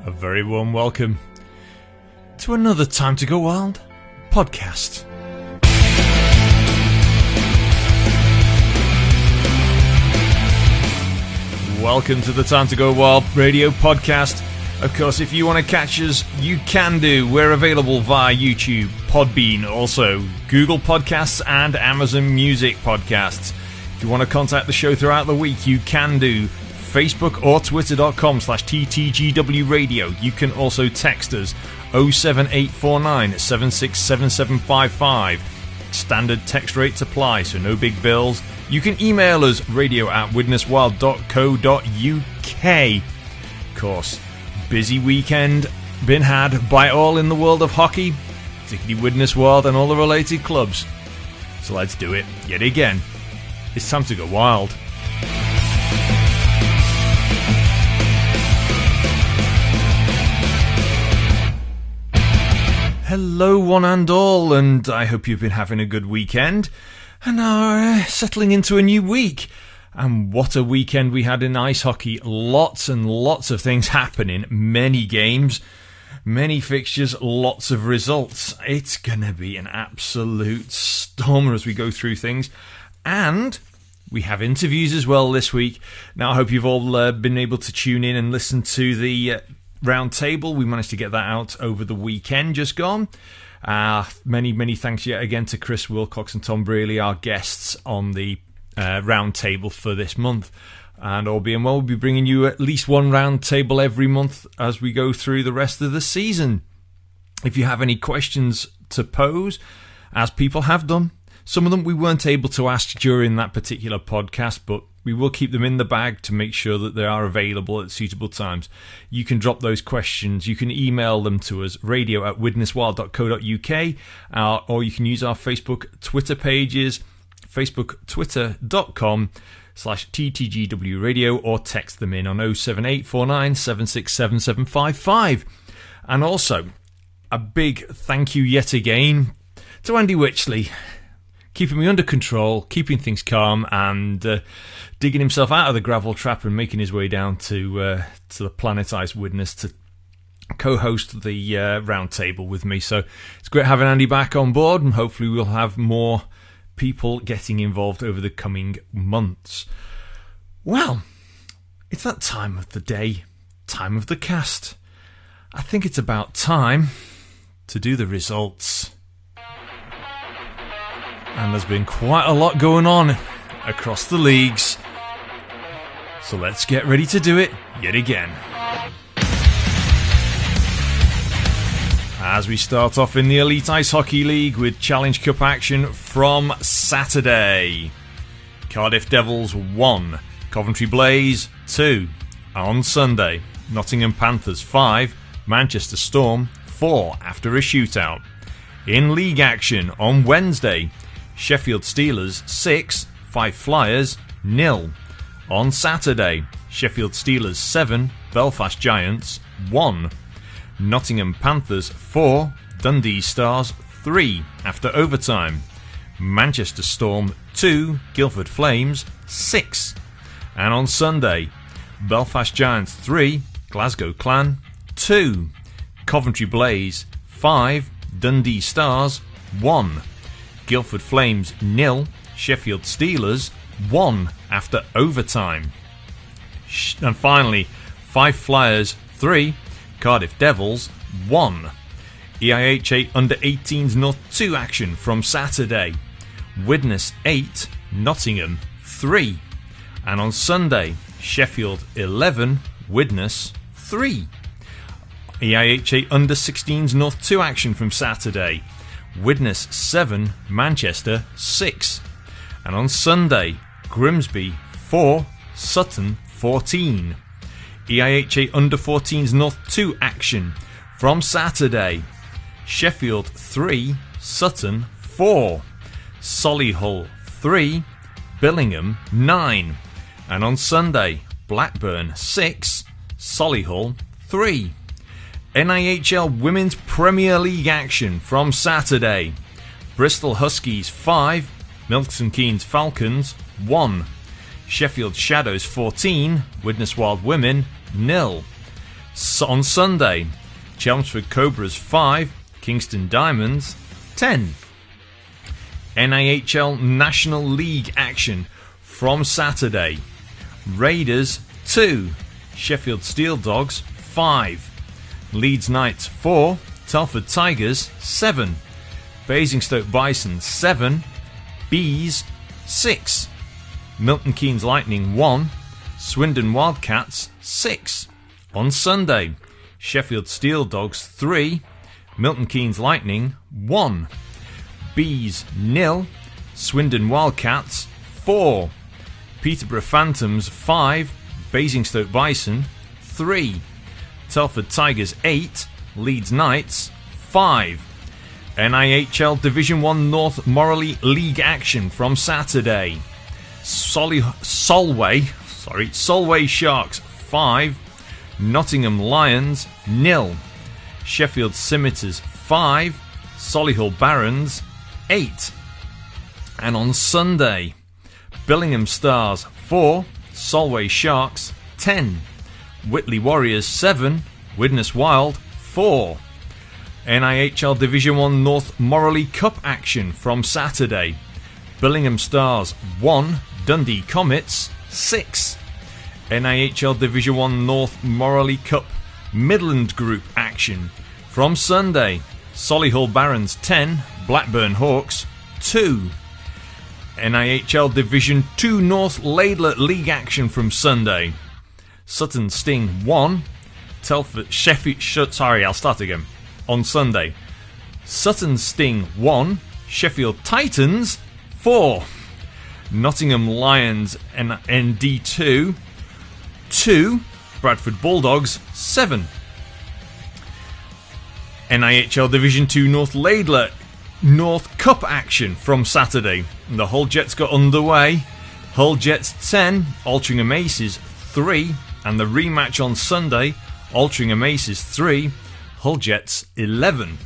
A very warm welcome to another Time to Go Wild podcast. Welcome to the Time to Go Wild radio podcast. Of course, if you want to catch us, you can do. We're available via YouTube, Podbean, also Google Podcasts and Amazon Music Podcasts. If you want to contact the show throughout the week, you can do. Facebook or Twitter.com/TTGW Radio. You can also text us 07849 767755. Standard text rates apply, so no big bills. You can email us radio@widneswild.co.uk. Of course, busy weekend been had by all in the world of hockey, particularly Widnes Wild and all the related clubs. So let's do it yet again. It's time to go wild. Hello one and all, and I hope you've been having a good weekend and are settling into a new week. And what a weekend we had in ice hockey. Lots and lots of things happening, many games, many fixtures, lots of results. It's going to be an absolute stormer as we go through things. And we have interviews as well this week. Now I hope you've all been able to tune in and listen to the round table. We managed to get that out over the weekend just gone. Many thanks yet again to Chris Wilcox and Tom Braley, our guests on the round table for this month. And all being well, we'll be bringing you at least one round table every month as we go through the rest of the season. If you have any questions to pose, as people have done, some of them we weren't able to ask during that particular podcast, but we will keep them in the bag to make sure that they are available at suitable times. You can drop those questions. You can email them to us, radio@widneswild.co.uk, or you can use our Facebook, Twitter pages, twitter.com/TTGW Radio, or text them in on 07849 767755. And also, a big thank you yet again to Andy Whitley, keeping me under control, keeping things calm, and digging himself out of the gravel trap and making his way down to the Planet Ice Widnes to co-host the round table with me. So it's great having Andy back on board, and hopefully we'll have more people getting involved over the coming months. Well, it's that time of the day, time of the cast. I think it's about time to do the results. And there's been quite a lot going on across the leagues. So let's get ready to do it yet again. As we start off in the Elite Ice Hockey League with Challenge Cup action from Saturday. Cardiff Devils 1, Coventry Blaze 2. On Sunday, Nottingham Panthers 5, Manchester Storm 4 after a shootout. In league action on Wednesday, Sheffield Steelers 6, 5 Flyers 0. On Saturday, Sheffield Steelers 7, Belfast Giants 1. Nottingham Panthers 4, Dundee Stars 3 after overtime. Manchester Storm 2, Guildford Flames 6. And on Sunday, Belfast Giants 3, Glasgow Clan 2. Coventry Blaze 5, Dundee Stars 1. Guildford Flames 0, Sheffield Steelers 1 after overtime. And finally, 5 Flyers 3, Cardiff Devils 1. EIHA Under-18s North 2 action from Saturday. Widnes 8, Nottingham 3. And on Sunday, Sheffield 11, Widnes 3. EIHA Under-16s North 2 action from Saturday. Widnes 7, Manchester 6. And on Sunday, Grimsby 4, Sutton 14. EIHA Under-14s North 2 action from Saturday. Sheffield 3, Sutton 4. Solihull 3, Billingham 9. And on Sunday, Blackburn 6, Solihull 3. NIHL Women's Premier League action from Saturday. Bristol Huskies 5, Milton Keynes Falcons 1. Sheffield Shadows 14, Widnes Wild Women 0. On Sunday, Chelmsford Cobras 5, Kingston Diamonds 10. NIHL National League action from Saturday. Raiders 2, Sheffield Steel Dogs 5, Leeds Knights 4, Telford Tigers 7, Basingstoke Bison 7, Bees 6, Milton Keynes Lightning 1, Swindon Wildcats 6. On Sunday, Sheffield Steel Dogs 3, Milton Keynes Lightning 1, Bees 0, Swindon Wildcats 4, Peterborough Phantoms 5, Basingstoke Bison 3, Telford Tigers 8, Leeds Knights 5. NIHL Division 1 North Morley League action from Saturday. Solway Sharks 5, Nottingham Lions 0, Sheffield Scimitars 5, Solihull Barons 8. And on Sunday, Billingham Stars 4, Solway Sharks 10, Whitley Warriors 7, Widnes Wild 4. NIHL Division 1 North Morley Cup action from Saturday. Billingham Stars 1, Dundee Comets 6. NIHL Division 1 North Morley Cup Midland Group action from Sunday. Solihull Barons 10, Blackburn Hawks 2. NIHL Division 2 North Laidler League action from Sunday. Sutton Sting 1, On Sunday, Sutton Sting 1, Sheffield Titans 4, Nottingham Lions ND2 2, Bradford Bulldogs 7. NIHL Division 2 North Laidler North Cup action from Saturday. The Hull Jets got underway. Hull Jets 10, Altrincham Aces 3, and the rematch on Sunday, Altrincham Aces 3, Hull Jets 11.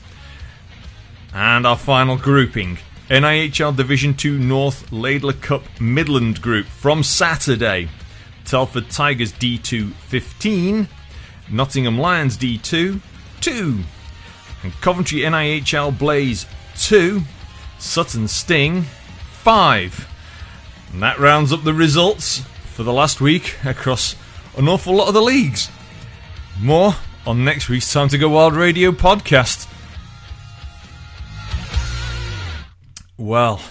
And our final grouping, NIHL Division 2 North Laidler Cup Midland Group from Saturday. Telford Tigers D2 15, Nottingham Lions D2 2, and Coventry NIHL Blaze 2, Sutton Sting 5. And that rounds up the results for the last week across an awful lot of the leagues. More on next week's Time to Go Wild Radio podcast. Well,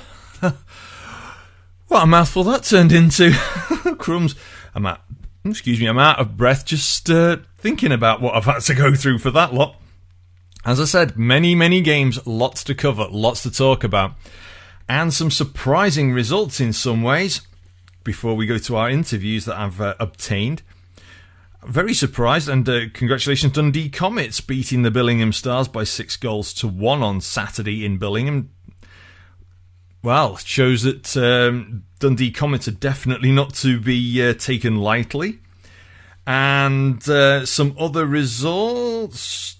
what a mouthful that turned into. Crumbs. I'm out of breath just thinking about what I've had to go through for that lot. As I said, many games, lots to cover, lots to talk about, and some surprising results in some ways. Before we go to our interviews that I've obtained, very surprised, and congratulations Dundee Comets beating the Billingham Stars by 6-1 on Saturday in Billingham. Well, it shows that Dundee Comets are definitely not to be taken lightly. And some other results.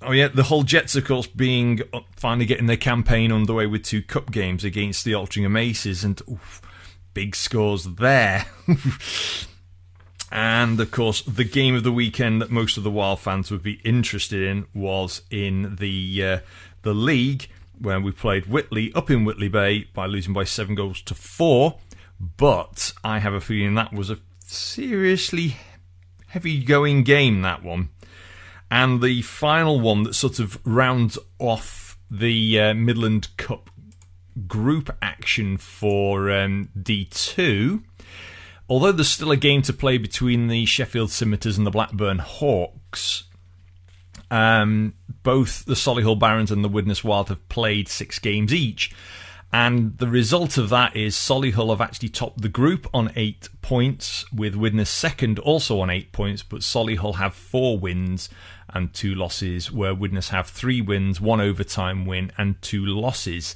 Oh yeah, the Hull Jets, of course, finally getting their campaign underway with 2 cup games against the Altrincham Aces, and big scores there. And of course, the game of the weekend that most of the Wild fans would be interested in was in the league, where we played Whitley up in Whitley Bay by losing by 7-4. But I have a feeling that was a seriously heavy-going game, that one. And the final one that sort of rounds off the Midland Cup group action for D2, although there's still a game to play between the Sheffield Scimitars and the Blackburn Hawks, both the Solihull Barons and the Widnes Wild have played 6 games each. And the result of that is Solihull have actually topped the group on 8 points, with Widnes second also on 8 points, but Solihull have 4 wins and 2 losses, where Widnes have 3 wins, 1 overtime win and 2 losses.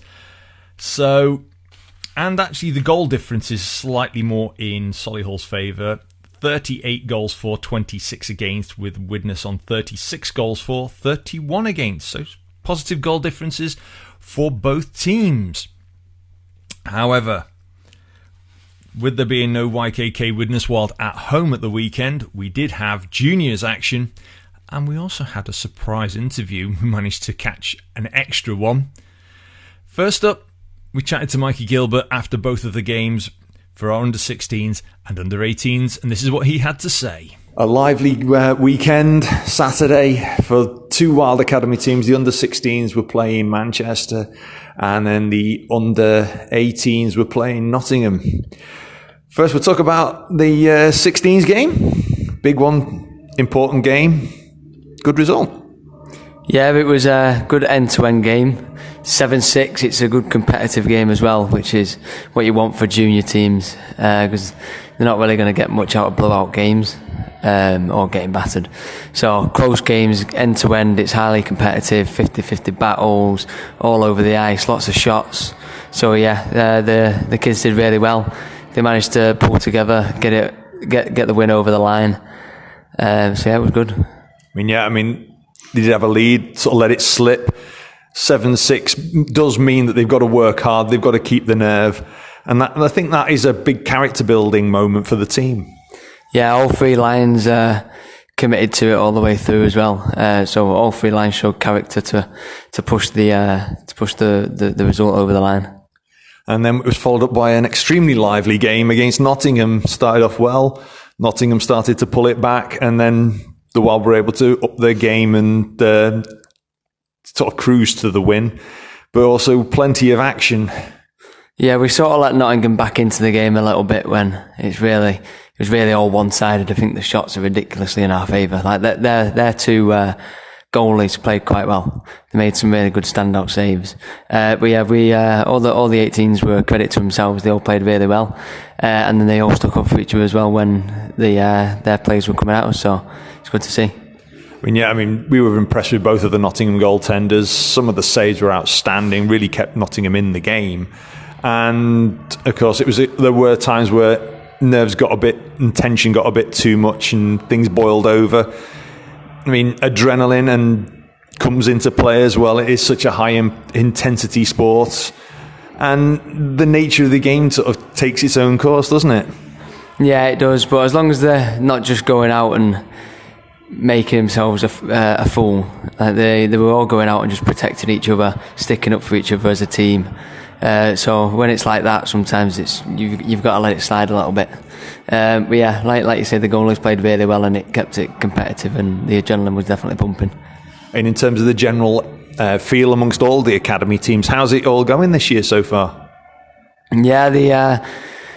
So, and actually the goal difference is slightly more in Solihull's favour. 38 goals for, 26 against, with Widnes on 36 goals for, 31 against. So positive goal differences for both teams. However, with there being no YKK Widnes Wild at home at the weekend, we did have juniors action, and we also had a surprise interview. We managed to catch an extra one. First up, we chatted to Mikey Gilbert after both of the games for our under-16s and under-18s, and this is what he had to say. A lively weekend, Saturday, for two Wild Academy teams. The under-16s were playing Manchester, and then the under-18s were playing Nottingham. First, we'll talk about the 16s game. Big one, important game. Good result. Yeah, it was a good end-to-end game. 7-6, it's a good competitive game as well, which is what you want for junior teams, because they're not really going to get much out of blowout games or getting battered. So close games, end-to-end, it's highly competitive, 50-50 battles, all over the ice, lots of shots. So yeah, the kids did really well. They managed to pull together, get the win over the line. So yeah, it was good. They did have a lead, sort of let it slip. 7-6 does mean that they've got to work hard, they've got to keep the nerve. And I think that is a big character building moment for the team. Yeah, all three lines committed to it all the way through as well. So all three lines showed character to push the result over the line. And then it was followed up by an extremely lively game against Nottingham. Started off well. Nottingham started to pull it back, and then the Wild were able to up their game and sort of cruise to the win. But also plenty of action. Yeah, we sort of let Nottingham back into the game a little bit when it was really all one-sided. I think the shots are ridiculously in our favour. Like their two goalies played quite well. They made some really good standout saves. But yeah, all the 18s were a credit to themselves. They all played really well, and then they all stuck up for each other as well when their plays were coming out. So it's good to see. We were impressed with both of the Nottingham goaltenders. Some of the saves were outstanding. Really kept Nottingham in the game, and of course there were times where nerves got a bit and tension got a bit too much, and things boiled over. Adrenaline and comes into play as well. It is such a high intensity sport, and the nature of the game sort of takes its own course, doesn't it? Yeah, it does. But as long as they're not just going out and making themselves a fool, they were all going out and just protecting each other, sticking up for each other as a team. So when it's like that, sometimes you've got to let it slide a little bit. But yeah, like you said, the goalies played really well and it kept it competitive, and the adrenaline was definitely pumping. And in terms of the general feel amongst all the academy teams, how's it all going this year so far? Yeah,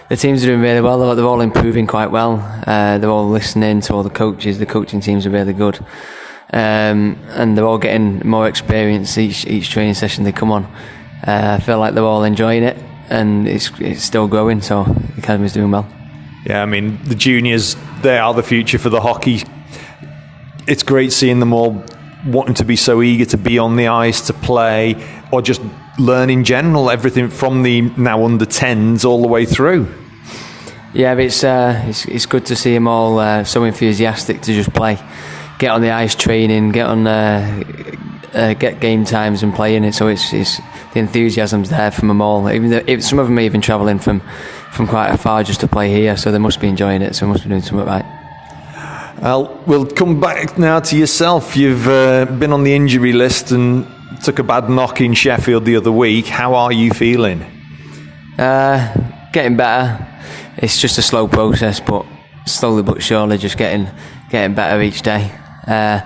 the teams are doing really well. They're all improving quite well. They're all listening to all the coaches. The coaching teams are really good, and they're all getting more experience each training session they come on. I feel like they're all enjoying it, and it's still growing. So the academy's doing well. Yeah, the juniors, they are the future for the hockey. It's great seeing them all wanting to be so eager to be on the ice, to play, or just learn in general, everything from the now under 10s all the way through. Yeah, but it's good to see them all so enthusiastic to just play, get on the ice training, get game times and playing it. So it's the enthusiasm's there from them all. Even some of them are even travelling from quite a far just to play here, so they must be enjoying it. So they must be doing something right. We'll come back now to yourself. You've been on the injury list and took a bad knock in Sheffield the other week. How are you feeling? Getting better. It's just a slow process, but slowly but surely just getting better each day. I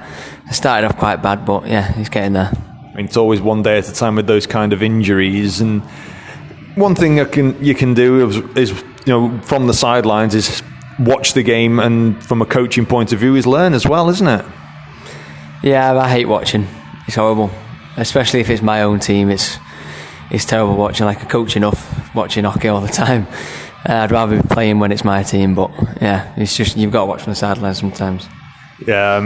started off quite bad, but yeah, it's getting there. It's always one day at a time with those kind of injuries, and one thing you can do is from the sidelines is watch the game, and from a coaching point of view is learn as well, isn't it? Yeah, I hate watching. It's horrible, especially if it's my own team. It's terrible watching. Like, I coach enough watching hockey all the time. I'd rather be playing when it's my team, but yeah, it's just you've got to watch from the sidelines sometimes. Yeah,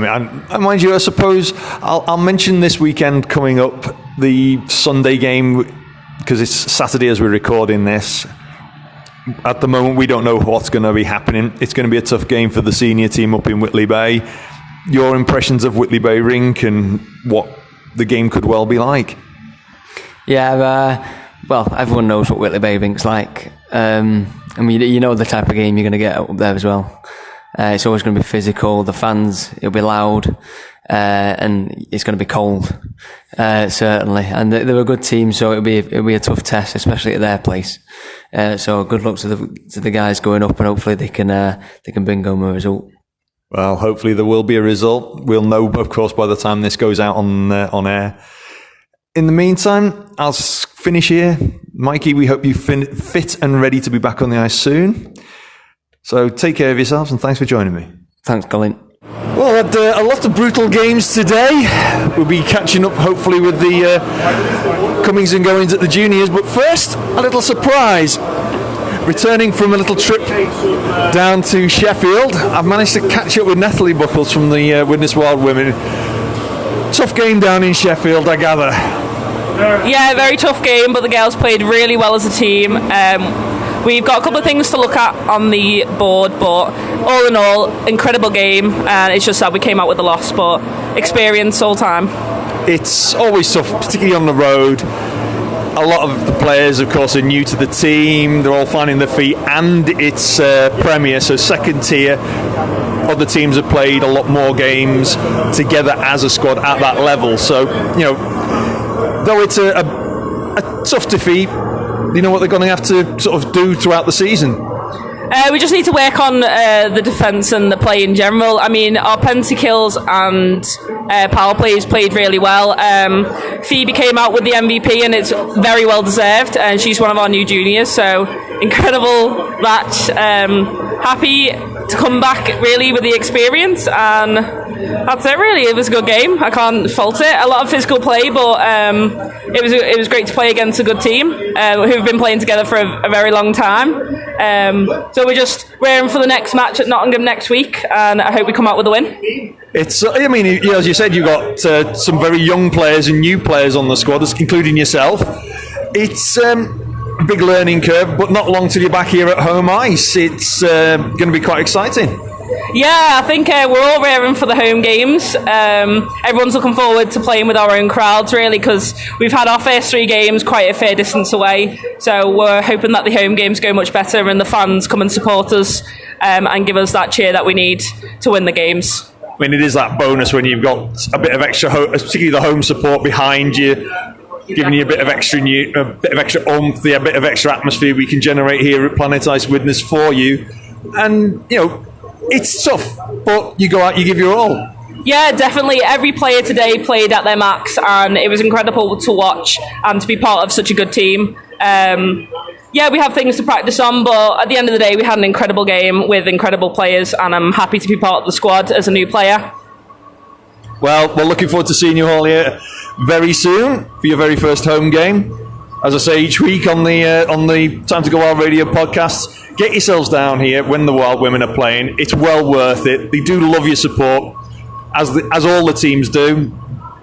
mind you, I suppose I'll mention this weekend coming up, the Sunday game, because it's Saturday as we're recording this. At the moment, we don't know what's going to be happening. It's going to be a tough game for the senior team up in Whitley Bay. Your impressions of Whitley Bay Rink and what the game could well be like? Yeah, well, everyone knows what Whitley Bay Rink's like. You know the type of game you're going to get up there as well. It's always going to be physical. The fans, it'll be loud, and it's going to be cold, certainly. And they're a good team, so it'll be a tough test, especially at their place. So good luck to the guys going up, and hopefully they can bring home a result. Well, hopefully there will be a result. We'll know, of course, by the time this goes out on air. In the meantime, I'll finish here. Mikey, we hope you fit and ready to be back on the ice soon. So take care of yourselves, and thanks for joining me. Thanks, Colin. Well, we had a lot of brutal games today. We'll be catching up, hopefully, with the comings and goings at the juniors. But first, a little surprise. Returning from a little trip down to Sheffield, I've managed to catch up with Natalie Buckles from the Widnes Wild Women. Tough game down in Sheffield, I gather. Yeah, very tough game, but the girls played really well as a team. We've got a couple of things to look at on the board, but all in all, incredible game, and it's just that we came out with a loss, but experience all time. It's always tough, particularly on the road. A lot of the players, of course, are new to the team. They're all finding their feet, and it's Premier, so second tier. Other teams have played a lot more games together as a squad at that level. So, though it's a tough defeat, you know what they're going to have to sort of do throughout the season. We just need to work on the defence and the play in general. I mean, our penalty kills and power plays played really well. Phoebe came out with the MVP, and it's very well deserved, and she's one of our new juniors, so incredible match. Happy to come back really with the experience, and that's it really. It was a good game. I can't fault it. A lot of physical play, but it was great to play against a good team who've been playing together for a very long time. So we're in for the next match at Nottingham next week, and I hope we come out with a win. It's, I mean, as you said, you've got some very young players and new players on the squad, including yourself. It's a big learning curve, but not long till you're back here at home ice. It's going to be quite exciting. Yeah, I think we're all raring for the home games. Everyone's looking forward to playing with our own crowds, really, because we've had our first 3 games quite a fair distance away. So we're hoping that the home games go much better and the fans come and support us and give us that cheer that we need to win the games. I mean, it is that bonus when you've got a bit of extra, particularly the home support behind you, giving you a bit of extra oomph, a bit of extra atmosphere we can generate here at Planet Ice Widnes for you. And, it's tough, but you go out, you give your all. Yeah, definitely. Every player today played at their max, and it was incredible to watch and to be part of such a good team. Yeah, we have things to practice on, but at the end of the day, we had an incredible game with incredible players, and I'm happy to be part of the squad as a new player. Well, we're looking forward to seeing you all here very soon for your very first home game. As I say each week on the Time to Go Wild Radio podcast, get yourselves down here when the Wild Women are playing. It's well worth it. They do love your support, as all the teams do.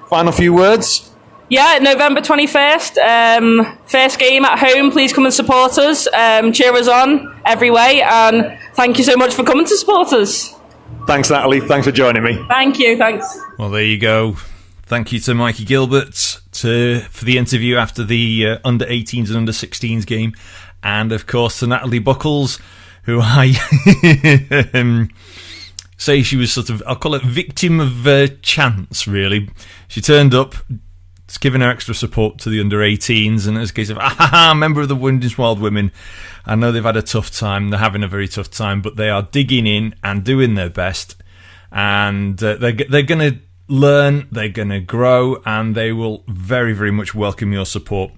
Final few words? Yeah, November 21st, first game at home. Please come and support us. Cheer us on every way, and thank you so much for coming to support us. Thanks, Natalie. Thanks for joining me. Thank you. Thanks. Well, there you go. Thank you to Mikey Gilbert for the interview after the under-18s and under-16s game. And, of course, to Natalie Buckles, who I say she was sort of, I'll call it victim of chance, really. She turned up, it's given her extra support to the under-18s, and it's a case of, member of the Widnes Wild Women. I know they've had a tough time, they're having a very tough time, but they are digging in and doing their best. And they're going to learn, they're going to grow, and they will very, very much welcome your support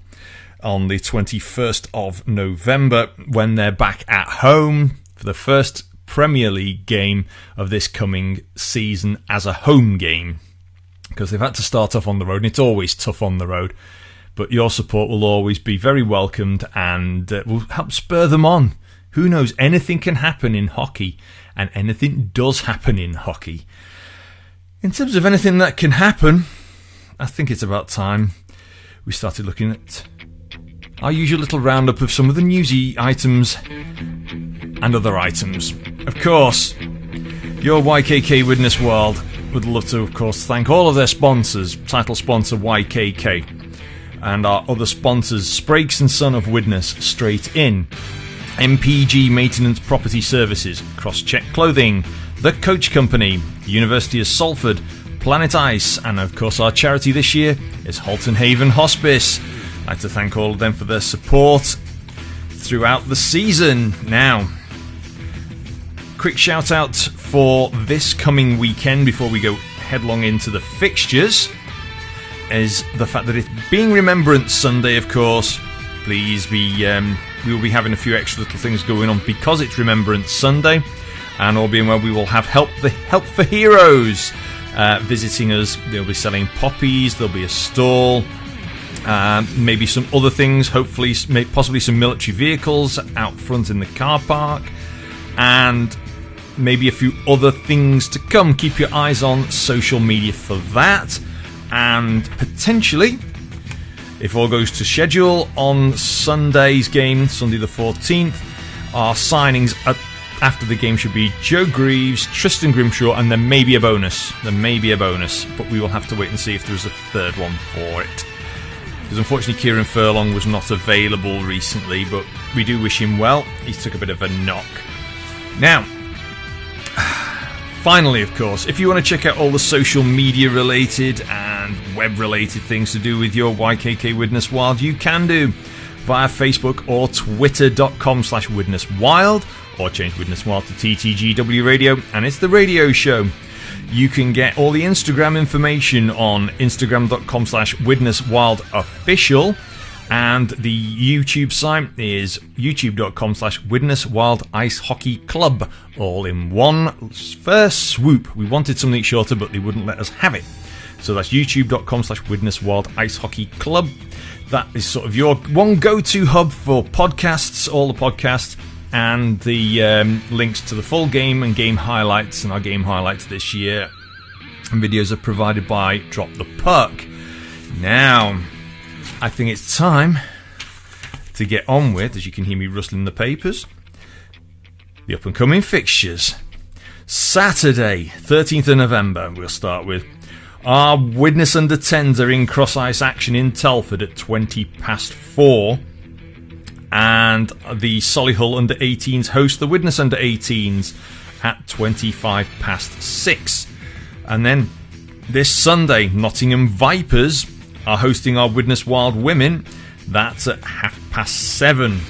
on the 21st of November when they're back at home for the first Premier League game of this coming season as a home game, because they've had to start off on the road, and it's always tough on the road, but your support will always be very welcomed and will help spur them on. Who knows, anything can happen in hockey, and anything does happen in hockey. In terms of anything that can happen, I think it's about time we started looking at our usual little roundup of some of the newsy items and other items. Of course, your YKK Widnes World would love to, of course, thank all of their sponsors, title sponsor YKK, and our other sponsors, Sprakes & Son of Widnes, Straight In, MPG Maintenance Property Services, Crosscheck Clothing, The Coach Company, University of Salford, Planet Ice, and of course our charity this year is Halton Haven Hospice. I'd like to thank all of them for their support throughout the season. Now, quick shout out for this coming weekend before we go headlong into the fixtures is the fact that it's being Remembrance Sunday, of course. Please be, we will be having a few extra little things going on because it's Remembrance Sunday, and all being well, we will have Help for Heroes visiting us. They'll be selling poppies, there'll be a stall, maybe some other things, hopefully, possibly some military vehicles out front in the car park, and maybe a few other things to come. Keep your eyes on social media for that. And potentially, if all goes to schedule, on Sunday's game, Sunday the 14th, our signings after the game should be Joe Greaves, Tristan Grimshaw, and there may be a bonus. But we will have to wait and see if there's a third one for it. Because unfortunately Kieran Furlong was not available recently, but we do wish him well. He took a bit of a knock. Now, finally, of course, if you want to check out all the social media related and web related things to do with your YKK Widnes Wild, you can do via Facebook or twitter.com/WidnesWild, or change Widnes Wild to TTGW Radio, and it's the radio show. You can get all the Instagram information on instagram.com/WidnesWildOfficial, and the YouTube site is youtube.com/WidnesWild Ice Hockey Club, all in one first swoop. We wanted something shorter, but they wouldn't let us have it. So that's youtube.com/WidnesWild Ice Hockey Club. That is sort of your one go-to hub for podcasts, all the podcasts, and the links to the full game and game highlights, and our game highlights this year. And videos are provided by Drop the Puck. Now, I think it's time to get on with, as you can hear me rustling the papers, the up-and-coming fixtures. Saturday, 13th of November, we'll start with. Our Widnes Under-10s are in cross-ice action in Telford at 4:20, and the Solihull Under-18s host the Widnes Under-18s at 6:25. And then this Sunday, Nottingham Vipers are hosting our Widnes Wild Women. That's at 7:30.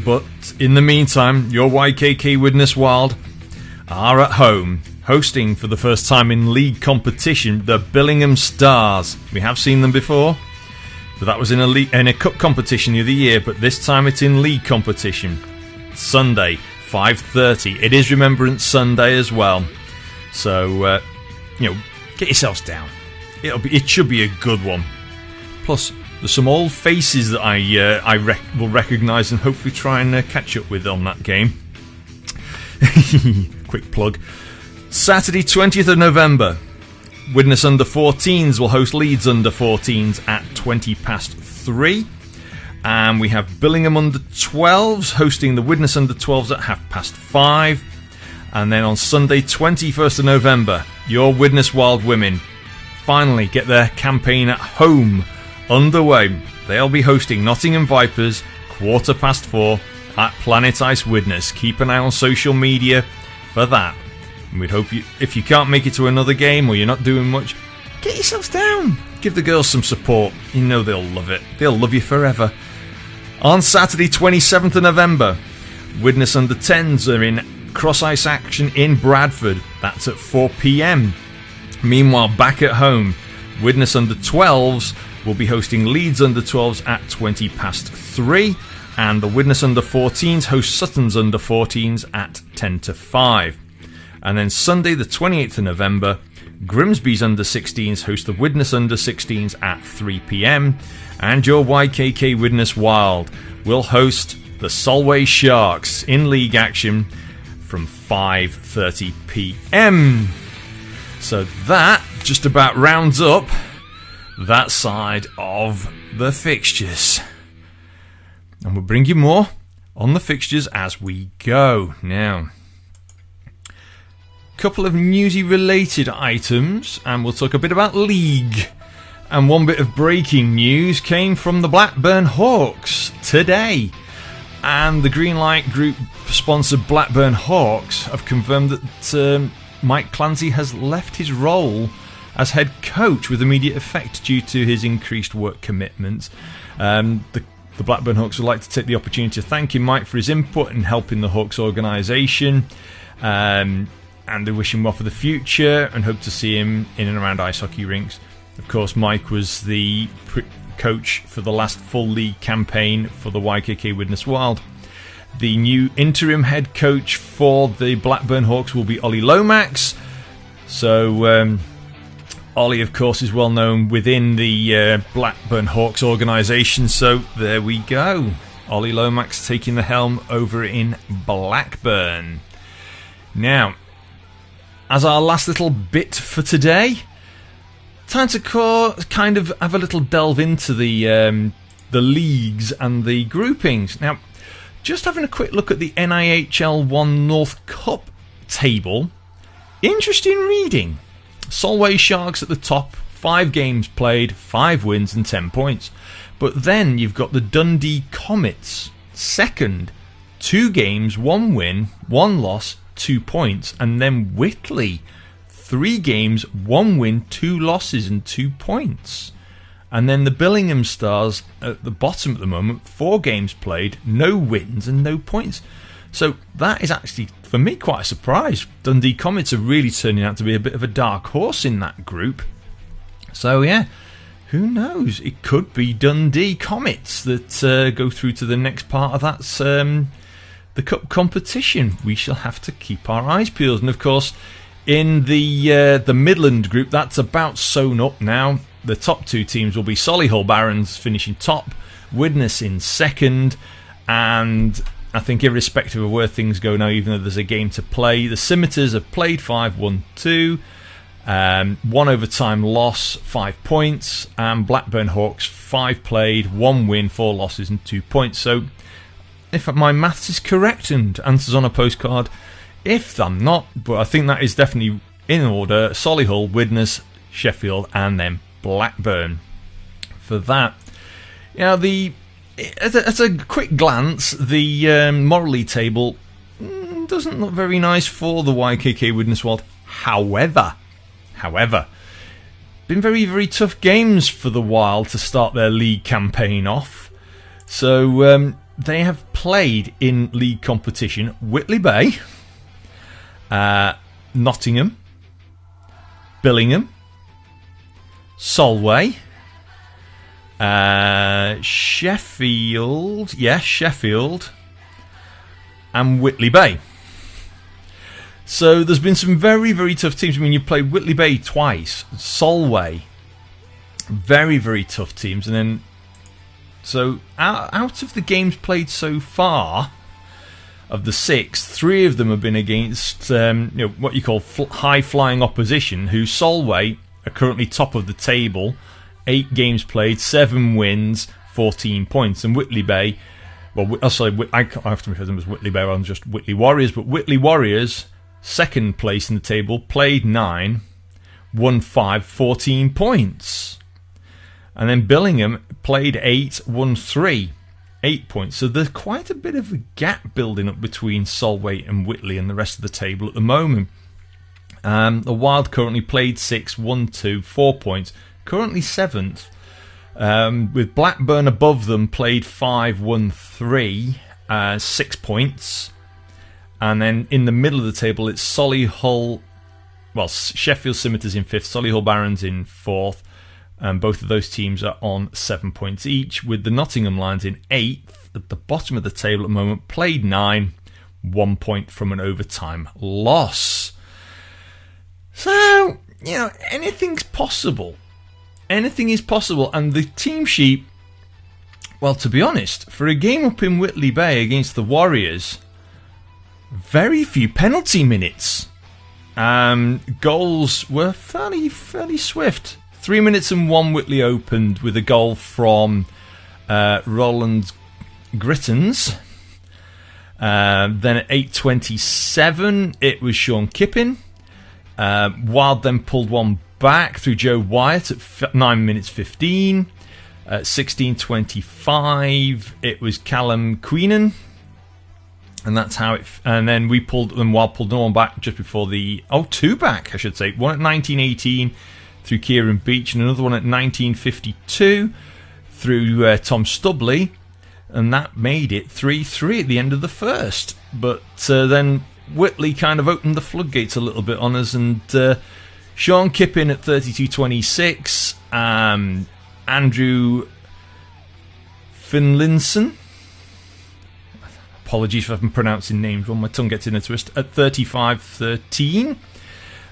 But in the meantime, your YKK Widnes Wild are at home, hosting for the first time in league competition the Billingham Stars. We have seen them before, but that was in a cup competition the other year, but this time it's in league competition. Sunday, 5:30. It is Remembrance Sunday as well. So, get yourselves down. It should be a good one. Plus, there's some old faces that I will recognise and hopefully try and catch up with on that game. Quick plug. Saturday, 20th of November, Widnes Under-14s will host Leeds Under-14s at 3:20. And we have Billingham Under-12s hosting the Widnes Under-12s at 5:30. And then on Sunday, 21st of November, your Widnes Wild Women finally get their campaign at home underway. They'll be hosting Nottingham Vipers 4:15 at Planet Ice Widnes. Keep an eye on social media for that. And we'd hope if you can't make it to another game or you're not doing much, get yourselves down. Give the girls some support. You know they'll love it. They'll love you forever. On Saturday, 27th of November, Widnes Under-10s are in cross-ice action in Bradford. That's at 4 p.m. Meanwhile, back at home, Widnes Under-12s will be hosting Leeds Under-12s at 3:20, and the Widnes Under-14s host Sutton's Under-14s at 5:10. And then Sunday, the 28th of November, Grimsby's Under-16s host the Widnes Under-16s at 3 p.m, and your YKK Widnes Wild will host the Solway Sharks in league action from 5:30 p.m. So that just about rounds up that side of the fixtures. And we'll bring you more on the fixtures as we go. Now, a couple of newsy related items, and we'll talk a bit about league. And one bit of breaking news came from the Blackburn Hawks today. And the Greenlight Group sponsor Blackburn Hawks have confirmed that Mike Clancy has left his role as head coach with immediate effect due to his increased work commitments. The Blackburn Hawks would like to take the opportunity to thank him, Mike, for his input in helping the Hawks organisation. And they wish him well for the future and hope to see him in and around ice hockey rinks. Of course, Mike was the coach for the last full league campaign for the YKK Widnes Wild. The new interim head coach for the Blackburn Hawks will be Ollie Lomax. So Ollie, of course, is well known within the Blackburn Hawks organisation. So there we go. Ollie Lomax taking the helm over in Blackburn. Now, as our last little bit for today, time to kind of have a little delve into the leagues and the groupings. Now, just having a quick look at the NIHL 1 North Cup table. Interesting reading. Solway Sharks at the top, 5 games played, 5 wins and 10 points. But then you've got the Dundee Comets, second, 2 games, 1 win, 1 loss, 2 points. And then Whitley, 3 games, 1 win, 2 losses and 2 points. And then the Billingham Stars at the bottom at the moment, 4 games played, no wins and no points. So that is actually, for me, quite a surprise. Dundee Comets are really turning out to be a bit of a dark horse in that group. So yeah, who knows? It could be Dundee Comets that go through to the next part of that the cup competition. We shall have to keep our eyes peeled. And of course, in the Midland group, that's about sewn up now. The top 2 teams will be Solihull Barons finishing top, Widnes in second, and I think irrespective of where things go now, even though there's a game to play, the Scimitars have played 5, won 2, 1 overtime loss, 5 points, and Blackburn Hawks 5 played, 1 win, 4 losses and 2 points. So if my maths is correct and answers on a postcard, if I'm not, but I think that is definitely in order, Solihull, Widnes, Sheffield and then Blackburn. For that, now at a quick glance, the Morley table doesn't look very nice for the YKK Widnes Wild. However, been very, very tough games for the Wild to start their league campaign off. So they have played in league competition Whitley Bay, Nottingham, Billingham, Solway, Sheffield, and Whitley Bay. So there's been some very, very tough teams. I mean, you played Whitley Bay twice, Solway, very, very tough teams. And then, so out of the games played so far, of the 6, 3 of them have been against what you call high-flying opposition, who Solway are currently top of the table, 8 games played, 7 wins, 14 points. And Whitley Bay, I have to refer to them as Whitley Bay rather than just Whitley Warriors, but Whitley Warriors, second place in the table, played 9, won 5, 14 points. And then Billingham played 8, won 3, 8 points. So there's quite a bit of a gap building up between Solway and Whitley and the rest of the table at the moment. The Wild currently played 6, won 2, 4 points. Currently 7th. With Blackburn above them, played 5, won 3, 6 points. And then in the middle of the table, it's Sheffield Scimitars in 5th, Solihull Barons in 4th. Both of those teams are on 7 points each, with the Nottingham Lions in 8th at the bottom of the table at the moment, played 9, 1 point from an overtime loss. So, anything's possible. Anything is possible, and the team sheet, well, to be honest, for a game up in Whitley Bay against the Warriors, very few penalty minutes. Goals were fairly swift. 3 minutes and 1 Whitley opened with a goal from Roland Grittens. Then at 8:27, it was Sean Kippin. Wild then pulled one back through Joe Wyatt at 9 minutes 15. At 16:25, it was Callum Queenan. And that's how it... And then we pulled them one back just before the... Oh, two back, I should say. One at 1918 through Kieran Beach, and another one at 1952 through Tom Stubley. And that made it 3-3 at the end of the first. But then Whitley kind of opened the floodgates a little bit on us, and Sean Kippin at 32-26, Andrew Finlinson, apologies if I'm pronouncing names wrong, my tongue gets in a twist, at 35-13,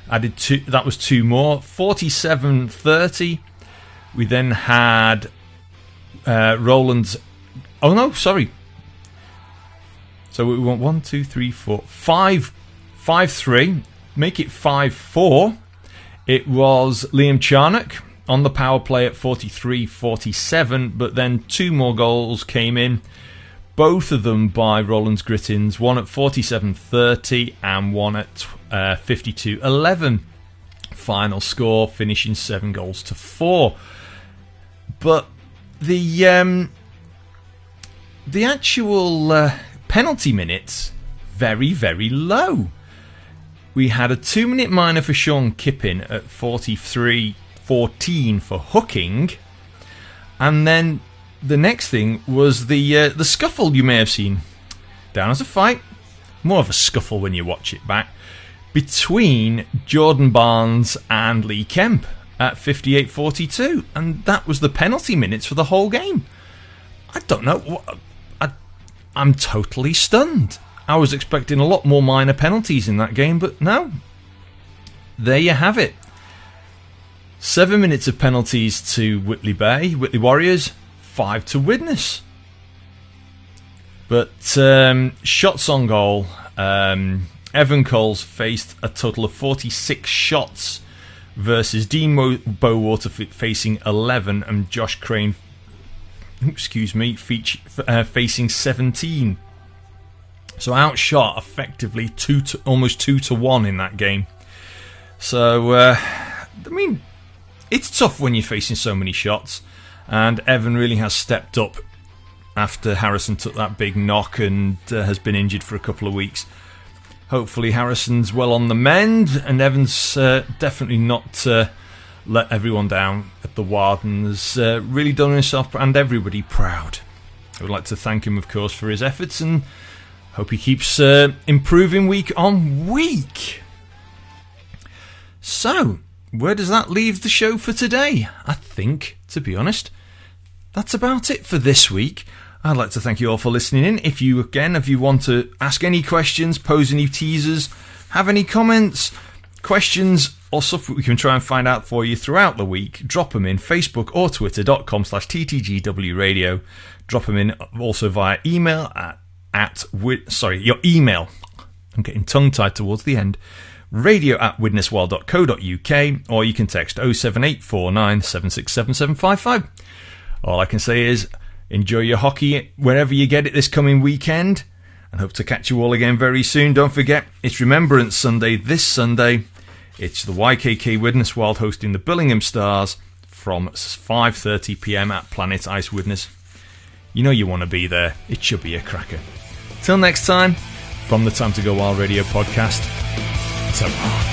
added two, that was two more, 47-30. We then had Roland's, oh no, sorry, so we want 1, 2, 3, 4, 5-3, make it 5-4. It was Liam Charnock on the power play at 43-47, but then two more goals came in, both of them by Roland's Grittins, one at 47-30 and one at 52-11. Final score finishing 7-4. But the actual penalty minutes, very, very low. We had a 2-minute minor for Sean Kippin at 43-14 for hooking. And then the next thing was the scuffle you may have seen. Down as a fight, more of a scuffle when you watch it back, between Jordan Barnes and Lee Kemp at 58-42. And that was the penalty minutes for the whole game. I don't know. I'm totally stunned. I was expecting a lot more minor penalties in that game, but no. There you have it. 7 minutes of penalties to Whitley Warriors, 5 to Widnes. But shots on goal, Evan Coles faced a total of 46 shots versus Dean Bowater facing 11 and Josh Crane facing 17. So outshot effectively almost 2-1 in that game. So, I mean, it's tough when you're facing so many shots. And Evan really has stepped up after Harrison took that big knock and has been injured for a couple of weeks. Hopefully Harrison's well on the mend, and Evan's definitely not let everyone down at the Wild and has really done himself and everybody proud. I would like to thank him, of course, for his efforts, and hope he keeps improving week on week. So, where does that leave the show for today? I think, to be honest, that's about it for this week. I'd like to thank you all for listening in. If you want to ask any questions, pose any teasers, have any comments, questions, or stuff that we can try and find out for you throughout the week, drop them in Facebook or Twitter.com/TTGW Radio. Drop them in also via email your email. I'm getting tongue-tied towards the end. radio@widnesworld.co.uk, or you can text 07849 7677755. All I can say is enjoy your hockey wherever you get it this coming weekend, and hope to catch you all again very soon. Don't forget, it's Remembrance Sunday this Sunday. It's the YKK Widnes World hosting the Billingham Stars from 5:30 p.m. at Planet Ice Widnes. You know you want to be there. It should be a cracker. Till next time, from the Time to Go Wild Radio podcast, so long.